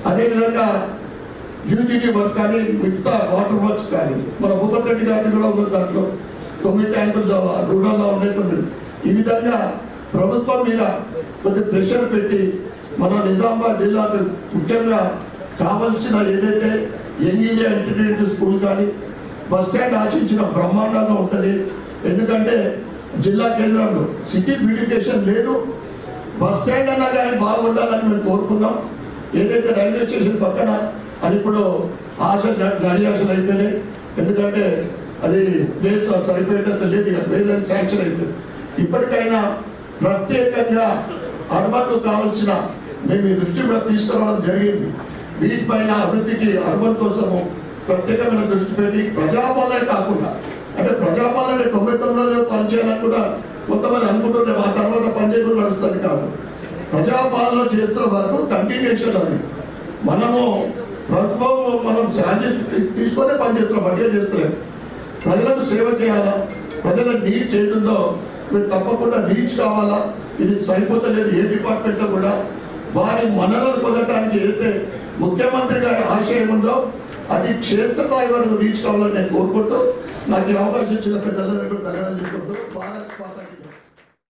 అదేవిధంగా యూజీటీ వర్క్ కానీ మిగతా వాటర్ వర్క్స్ కానీ మన భూపతి రెడ్డి గారిని కూడా ఉన్న దాంట్లో 9 ట్యాంకులు రూరల్లో ఉండేటువంటి ఈ విధంగా ప్రభుత్వం మీద కొద్ది ప్రెషర్ పెట్టి మన నిజామాబాద్ జిల్లాకు ముఖ్యంగా కావలసిన ఏదైతే యంగ్ ఇండియా ఇంటర్మీడియట్ స్కూల్ కానీ బస్ స్టాండ్ ఆశించిన బ్రహ్మాండంగా ఉంటుంది. ఎందుకంటే జిల్లా కేంద్రంలో సిటీ బ్యూటిఫికేషన్ లేదు, బస్ స్టాండ్ అన్నా కానీ బాగుండాలని మేము కోరుకున్నాం. ఏదైతే రైల్వే స్టేషన్ పక్కన అది ఇప్పుడు గడి ఆశలు అయిపోయినాయి. ఎందుకంటే అది ప్లేస్ సరిపోయేటట్టు లేదు, ప్లేస్ శాంక్షన్ అయిపోయింది. ఇప్పటికైనా ప్రత్యేకంగా అర్బన్కు కావాల్సిన మేము ఈ దృష్టి కూడా తీసుకురావడం జరిగింది. వీటిపైన అభివృద్ధికి అర్బన్ కోసము ప్రత్యేకమైన దృష్టి పెట్టి ప్రజాపాలన కాకుండా, అంటే ప్రజాపాలన 99లో పనిచేయాలని కూడా కొంతమంది అనుకుంటున్నారు, ఆ తర్వాత పనిచేయకుండా నడుస్తుంది కాదు. ప్రజాపాలన చేస్తున్న వరకు కంటిన్యూషన్ అది. మనము ప్రభుత్వం మనం ఛార్జెస్ తీసుకొని పనిచేస్తున్నాం, అడిగే చేస్తలేము. ప్రజలకు సేవ చేయాలా, ప్రజల నీడ్స్ ఏదుందో మీరు తప్పకుండా రీచ్ కావాలా. ఇది సరిపోతలేదు ఏ డిపార్ట్మెంట్లో కూడా. వారి మనలను పొందడానికి ఏదైతే ముఖ్యమంత్రి గారి ఆశయం ఉందో అది క్షేత్రస్థాయి వరకు రీచ్ కావాలని నేను కోరుకుంటూ నాకు ఈ అవకాశం ఇచ్చిన ప్రజలందరికీ ధన్యవాదాలు చెప్పుకుంటూ భారత్ మాతాకి